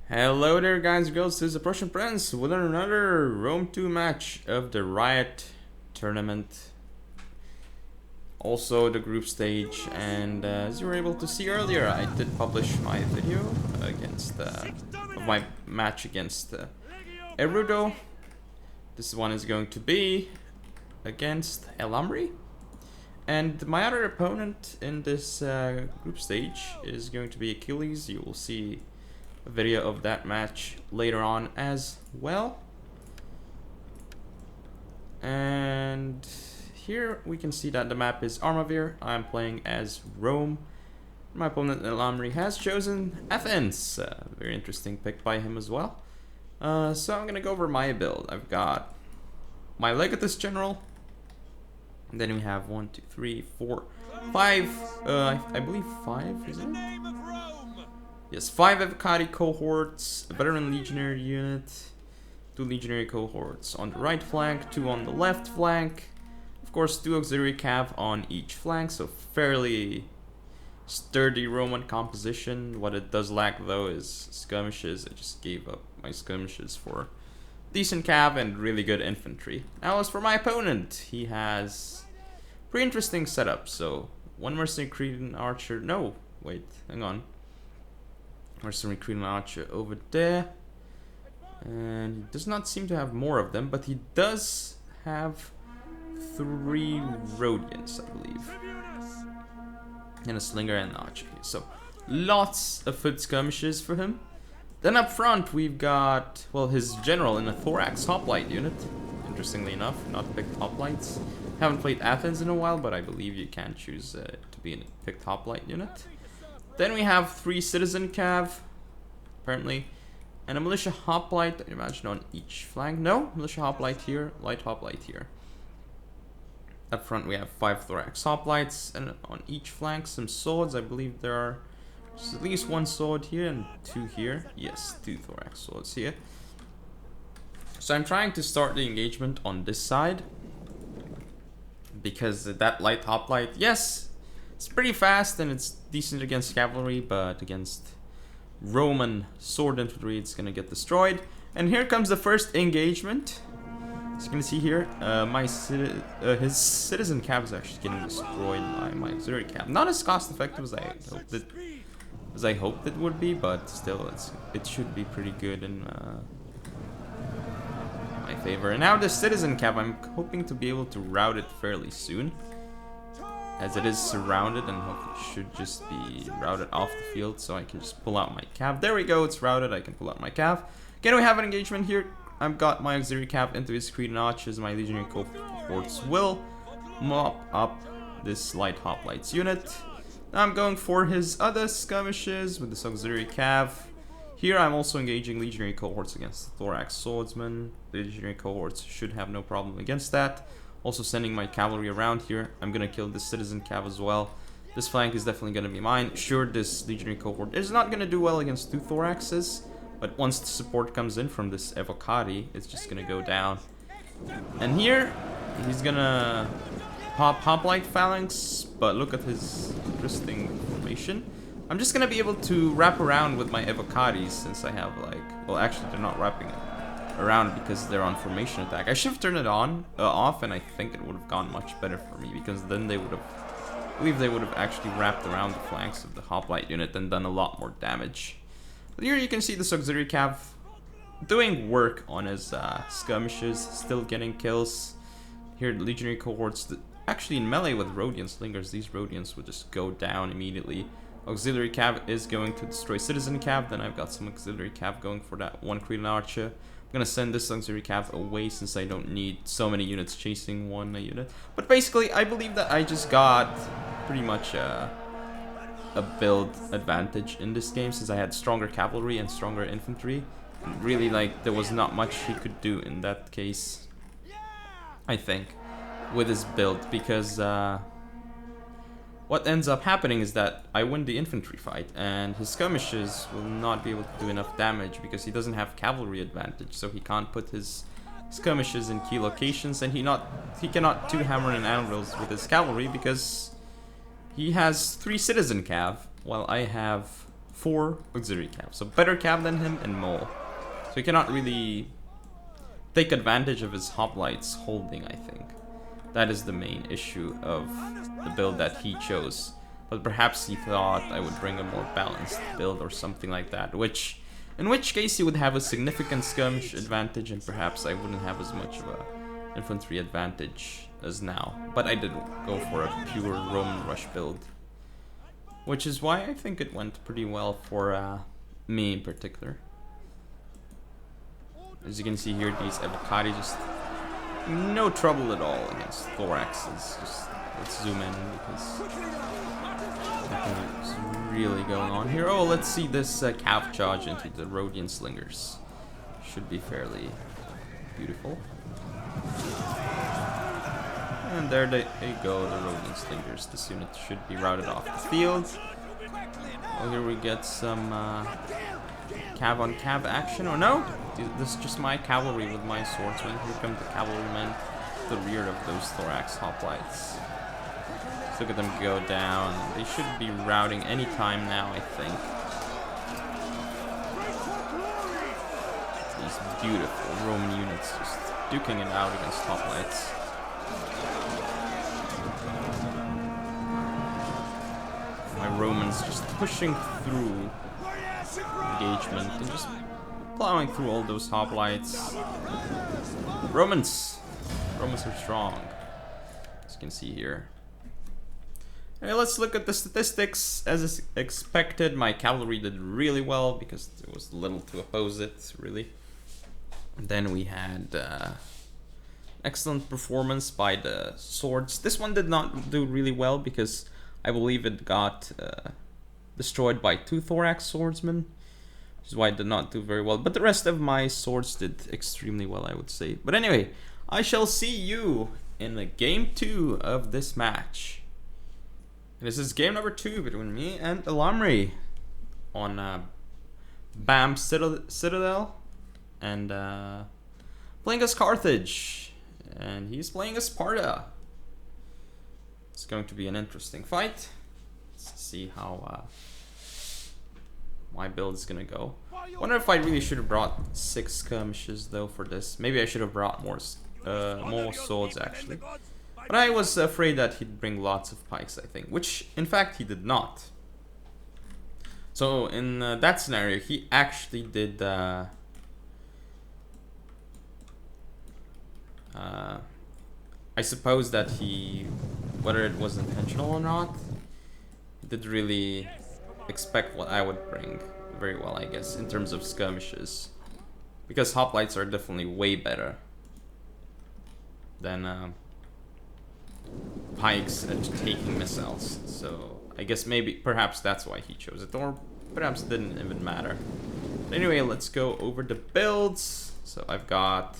Hello there guys and girls, this is the Prussian Prince with another Rome 2 match of the Riot tournament. Also the group stage, and as you were able to see earlier, I did publish my video against of my match against Erudo. This one is going to be against Elamry. And my other opponent in this group stage is going to be Achilles. You will see a video of that match later on as well. And here we can see that the map is Armavir. I'm playing as Rome. My opponent Elamry has chosen Athens. Very interesting pick by him as well. So I'm gonna go over my build. I've got my Legatus General. And then we have 1, 2, 3, 4, 5. I believe 5, isn't it? Yes, 5 Evocati cohorts, a veteran legionary unit, 2 legionary cohorts on the right flank, 2 on the left flank. Of course, 2 auxiliary cav on each flank, so fairly sturdy Roman composition. What it does lack though is skirmishes. I just gave up my skirmishes for decent cav and really good infantry. Now as for my opponent, he has pretty interesting setup. So 1 mercenary Cretan archer, no, wait, hang on. Mercenary Cretan archer over there. And he does not seem to have more of them, but he does have 3 Rhodians, I believe. And a slinger and an archer. So lots of foot skirmishes for him. Then up front we've got, well, his general in a thorax hoplite unit. Interestingly enough, not picked hoplites. Haven't played Athens in a while, but I believe you can choose to be in a picked hoplite unit. Then we have 3 citizen cav, apparently, and a militia hoplite, I imagine, on each flank. No, militia hoplite here, light hoplite here. Up front we have 5 thorax hoplites, and on each flank some swords. I believe there's at least 1 sword here and 2 here. Yes, 2 thorax swords here. So I'm trying to start the engagement on this side, because that light hoplite, yes, it's pretty fast and it's decent against cavalry, but against Roman sword infantry it's gonna get destroyed. And here comes the first engagement. As you can see here, his citizen cav is actually getting destroyed by my auxiliary cav. Not as cost effective as I hoped it would be, but still it should be pretty good in my favor. And now the citizen cav, I'm hoping to be able to rout it fairly soon, as it is surrounded and hopefully should just be routed off the field, so I can just pull out my cav. There we go, it's routed, I can pull out my cav. Again, we have an engagement here. I've got my auxiliary cav into his Cretan archers. My legionary cohorts will mop up this light hoplites unit. Now I'm going for his other skirmishes with this auxiliary cav. Here I'm also engaging legionary cohorts against the thorax swordsman. The legionary cohorts should have no problem against that. Also sending my cavalry around here. I'm gonna kill this citizen cav as well. This flank is definitely gonna be mine. Sure, this legionary cohort is not gonna do well against 2 thoraxes, but once the support comes in from this Evocati, it's just gonna go down. And here, he's gonna pop hoplite phalanx, but look at his interesting formation. I'm just gonna be able to wrap around with my Evocatis, since I have like, well, actually they're not wrapping it around because they're on formation attack. I should have turned it off, and I think it would have gone much better for me, because then they would have, I believe they would have actually wrapped around the flanks of the hoplite unit and done a lot more damage. But here you can see this auxiliary cav doing work on his skirmishes, still getting kills. Here the legionary cohorts, actually in melee with Rhodian slingers, these Rhodians would just go down immediately. Auxiliary cav is going to destroy citizen cav. Then I've got some auxiliary cav going for that 1 Cretan archer. I'm gonna send this auxiliary cav away since I don't need so many units chasing one unit. But basically, I believe that I just got pretty much a build advantage in this game, since I had stronger cavalry and stronger infantry. And really, like, there was not much he could do in that case, I think, with his build, because what ends up happening is that I win the infantry fight, and his skirmishes will not be able to do enough damage because he doesn't have cavalry advantage, so he can't put his skirmishes in key locations, and he cannot 2 hammer and anvils with his cavalry because he has 3 citizen cav, while I have 4 auxiliary cav. So better cav than him and mole. So he cannot really take advantage of his hoplites holding, I think. That is the main issue of the build that he chose. But perhaps he thought I would bring a more balanced build or something like that, in which case he would have a significant skirmish advantage and perhaps I wouldn't have as much of a infantry advantage as now. But I did go for a pure Roman rush build, which is why I think it went pretty well for me in particular. As you can see here, these Evocati just no trouble at all against thoraxes. Just let's zoom in because nothing is really going on here. Oh, let's see this cav charge into the Rhodian slingers. Should be fairly beautiful. And there they go, the Rhodian slingers. This unit should be routed off the field. Oh, here we get some cav on cav action. Oh no! This is just my cavalry with my swordsmen. Here come the cavalrymen to the rear of those thorax hoplites. Let's look at them go down. They should be routing any time now, I think. These beautiful Roman units just duking it out against hoplites. My Romans just pushing through engagement and just plowing through all those hoplites. Romans are strong, as you can see here. Okay, let's look at the statistics. As is expected, my cavalry did really well because there was little to oppose it, really. And then we had excellent performance by the swords. This one did not do really well because I believe it got destroyed by 2 thorax swordsmen, which is why it did not do very well. But the rest of my swords did extremely well, I would say. But anyway, I shall see you in the game 2 of this match. This is game number 2 between me and Elamry on BAM Citadel and playing as Carthage, and he's playing as Sparta. It's going to be an interesting fight. Let's see how my build is gonna go. Wonder if I really should have brought 6 skirmishes though for this. Maybe I should have brought more swords actually. But I was afraid that he'd bring lots of pikes, I think, which in fact he did not. So in that scenario, he actually did. I suppose that he, whether it was intentional or not, he did really expect what I would bring very well, I guess, in terms of skirmishes, because hoplites are definitely way better than pikes at taking missiles. So I guess perhaps that's why he chose it, or perhaps it didn't even matter. But anyway, let's go over the builds. So I've got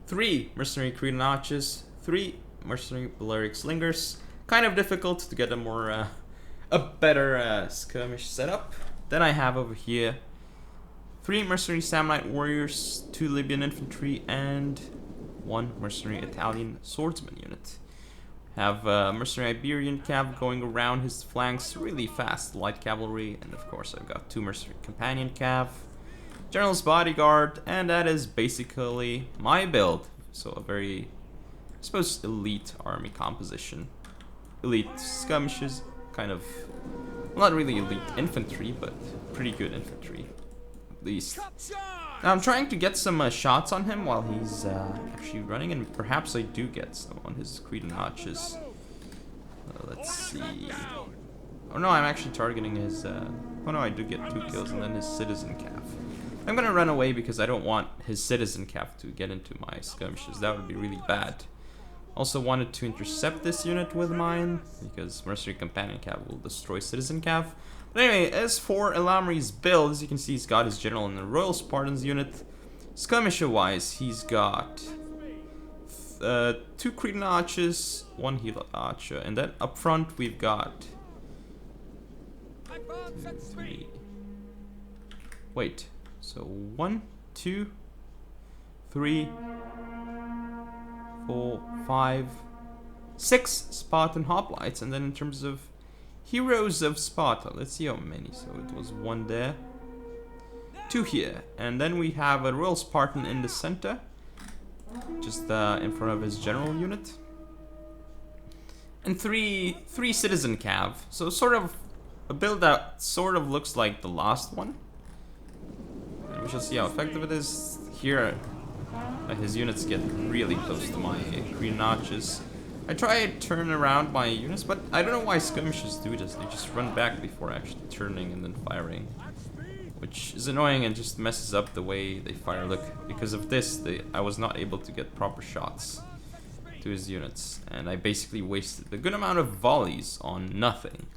3 mercenary Cretan archers, 3 mercenary Balearic slingers. Kind of difficult to get a better skirmish setup. Then I have over here 3 mercenary Samnite warriors, 2 Libyan infantry, and 1 mercenary Italian swordsman unit. Have mercenary Iberian cav going around his flanks, really fast light cavalry, and of course I've got 2 mercenary companion cav, general's bodyguard, and that is basically my build. So a very, I suppose, elite army composition. Elite skirmishes, kind of, well, not really elite infantry, but pretty good infantry, at least. Now I'm trying to get some shots on him while he's actually running, and perhaps I do get some on his Cretan archers. Let's see. Oh no, I'm actually targeting his, oh no, I do get 2 kills, and then his citizen cav. I'm gonna run away because I don't want his citizen cav to get into my skirmishes. That would be really bad. Also wanted to intercept this unit with mine, because mercenary companion cav will destroy citizen cav. But anyway, as for Elamry's build, as you can see, he's got his general in the Royal Spartans unit. Skirmisher-wise, he's got 2 Cretan archers, 1 Helot archer, and then up front we've got 2, 3. Wait, so 1, 2, 3, 4, 5, 6 Spartan hoplites, and then in terms of Heroes of Sparta. Let's see how many. So it was 1 there, 2 here, and then we have a Royal Spartan in the center, just in front of his general unit, and three Citizen Cav. So sort of a build that sort of looks like the last one. And we shall see how effective it is. Here, his units get really close to my green notches. I try to turn around my units, but I don't know why skirmishers do this. They just run back before actually turning and then firing, which is annoying and just messes up the way they fire. Look, because of this, I was not able to get proper shots to his units, and I basically wasted a good amount of volleys on nothing,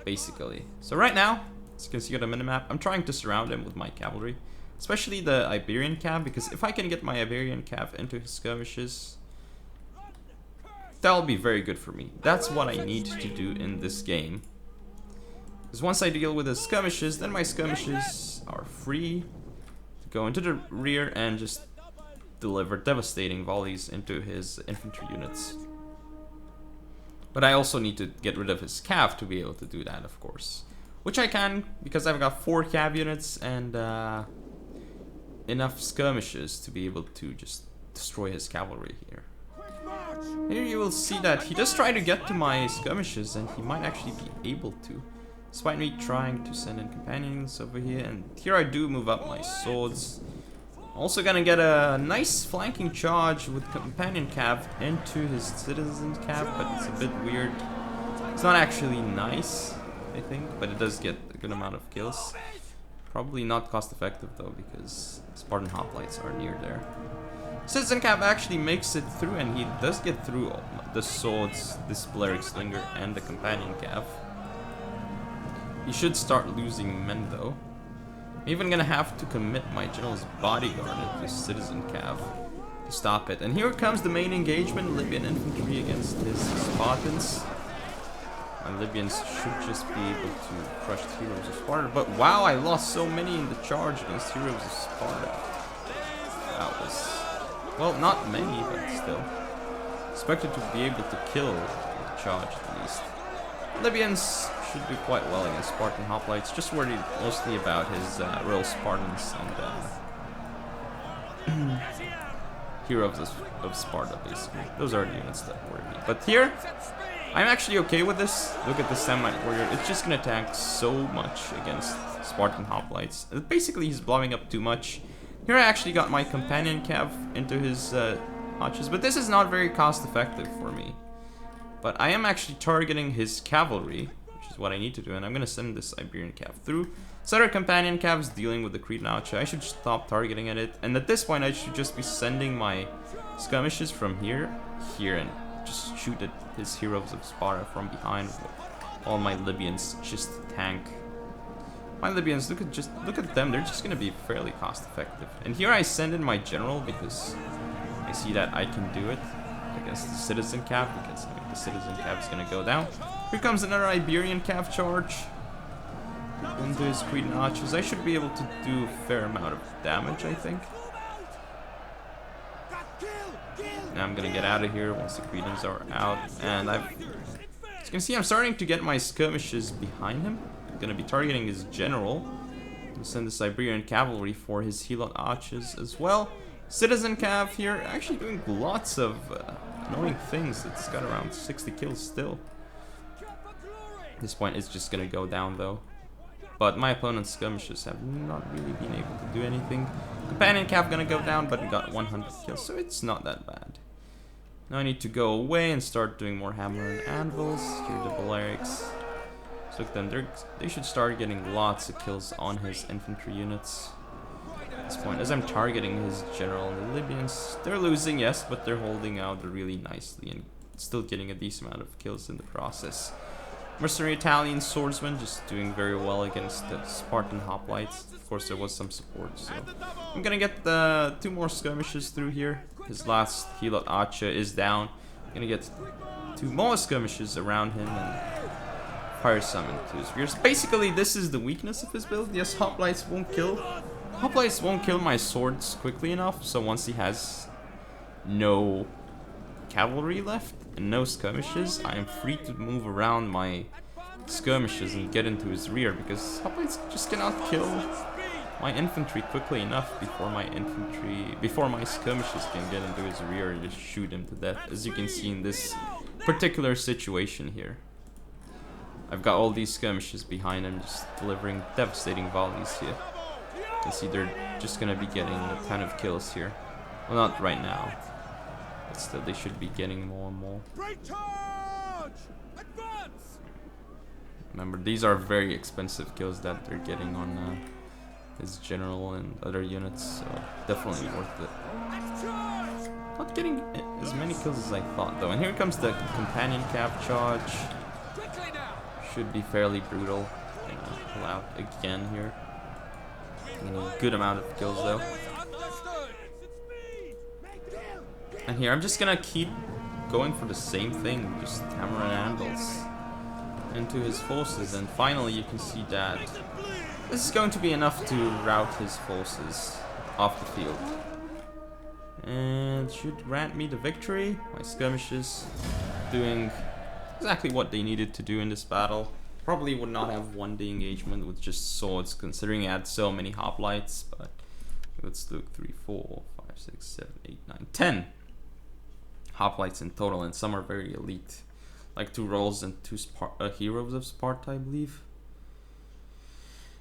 basically. So right now, as you can see on the minimap, I'm trying to surround him with my cavalry, especially the Iberian Cav, because if I can get my Iberian Cav into his skirmishes, that'll be very good for me. That's what I need to do in this game. Because once I deal with the skirmishes, then my skirmishes are free to go into the rear and just deliver devastating volleys into his infantry units. But I also need to get rid of his cav to be able to do that, of course. Which I can, because I've got 4 cav units and enough skirmishes to be able to just destroy his cavalry here. Here you will see that he does try to get to my skirmishes, and he might actually be able to, despite me trying to send in companions over here. And here I do move up my swords. Also gonna get a nice flanking charge with companion cav into his citizen cav, but it's a bit weird. It's not actually nice, I think, but it does get a good amount of kills. Probably not cost effective though, because Spartan hoplites are near there. Citizen Cav actually makes it through, and he does get through the swords, this Balearic Slinger, and the companion Cav. He should start losing men though. I'm even gonna have to commit my general's bodyguard into Citizen Cav to stop it. And here comes the main engagement, Libyan infantry against his Spartans. My Libyans should just be able to crush the Heroes of Sparta. But wow, I lost so many in the charge against Heroes of Sparta. That was... well, not many, but still. Expected to be able to kill the charge at least. Libyans should do quite well against Spartan hoplites. Just worried mostly about his Royal Spartans and Heroes of Sparta, basically. Those are the units that worry me. But here, I'm actually okay with this. Look at the Samnite Warrior. It's just gonna tank so much against Spartan hoplites. Basically, he's blowing up too much. Here I actually got my companion cav into his archers, but this is not very cost effective for me. But I am actually targeting his cavalry, which is what I need to do, and I'm gonna send this Iberian cav through. So our companion cav's dealing with the Cretan archer. I should stop targeting at it, and at this point I should just be sending my skirmishes from here, and just shoot at his Heroes of Sparta from behind. All my Libyans just tank. My Libyans, look at them, they're just gonna be fairly cost effective. And here I send in my general because I see that I can do it against the Citizen Cav, because the Citizen Cav is gonna go down. Here comes another Iberian Cav charge into his Cretan archers. I should be able to do a fair amount of damage, I think. Now I'm gonna get out of here once the Cretans are out, and as you can see, I'm starting to get my skirmishes behind him. I'm gonna be targeting his general. I'll send the Siberian cavalry for his Helot archers as well. Citizen Cav here, actually doing lots of annoying things. It's got around 60 kills still. At this point, it's just gonna go down though. But my opponent's skirmishes have not really been able to do anything. Companion Cav gonna go down, but it got 100 kills, so it's not that bad. Now I need to go away and start doing more hammer and anvils. Here are the Balearics. So look at them, they should start getting lots of kills on his infantry units. At this point, as I'm targeting his general, the Libyans, they're losing, yes, but they're holding out really nicely and still getting a decent amount of kills in the process. Mercenary Italian swordsman just doing very well against the Spartan hoplites. Of course, there was some support, so I'm gonna get the 2 more skirmishes through here. His last Helot archer is down. I'm gonna get 2 more skirmishes around him and fire some into his rears. Basically, this is the weakness of his build. Yes, hoplites won't kill my swords quickly enough. So once he has no cavalry left and no skirmishes, I am free to move around my skirmishes and get into his rear, because hoplites just cannot kill my infantry quickly enough before my skirmishes can get into his rear and just shoot him to death, as you can see in this particular situation here. I've got all these skirmishes behind him just delivering devastating volleys here. You can see they're just gonna be getting a ton of kills here. Well, not right now, but still they should be getting more and more. Remember, these are very expensive kills that they're getting on his general and other units, so definitely worth it. Not getting as many kills as I thought though. And here comes the companion cav charge. Should be fairly brutal. Pull out again here. Getting a good amount of kills though. And here I'm just gonna keep going for the same thing, just hammer and anvils into his forces, and finally you can see that this is going to be enough to rout his forces off the field. And should grant me the victory. My skirmishes doing exactly what they needed to do in this battle. Probably would not have won the engagement with just swords, considering I had so many hoplites, but let's look. 3, 4, 5, 6, 7, 8, 9, 10 hoplites in total, and some are very elite. Like 2 rolls and 2 heroes of Sparta, I believe.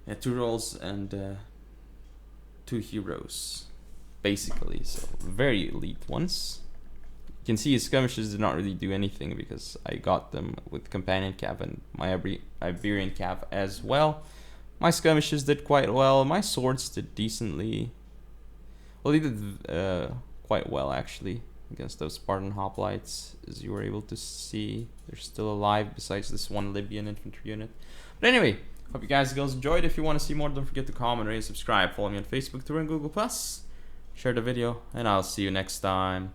Yeah, 2 rolls and 2 heroes, basically. So very elite ones. You can see his skirmishes did not really do anything because I got them with companion cav and my Iberian cav as well. My skirmishes did quite well. My swords did decently. Well, they did quite well actually against those Spartan hoplites, as you were able to see. They're still alive besides this one Libyan infantry unit. But anyway, hope you guys enjoyed. If you want to see more, don't forget to comment, rate, subscribe, follow me on Facebook, Twitter, and Google+. Share the video, and I'll see you next time.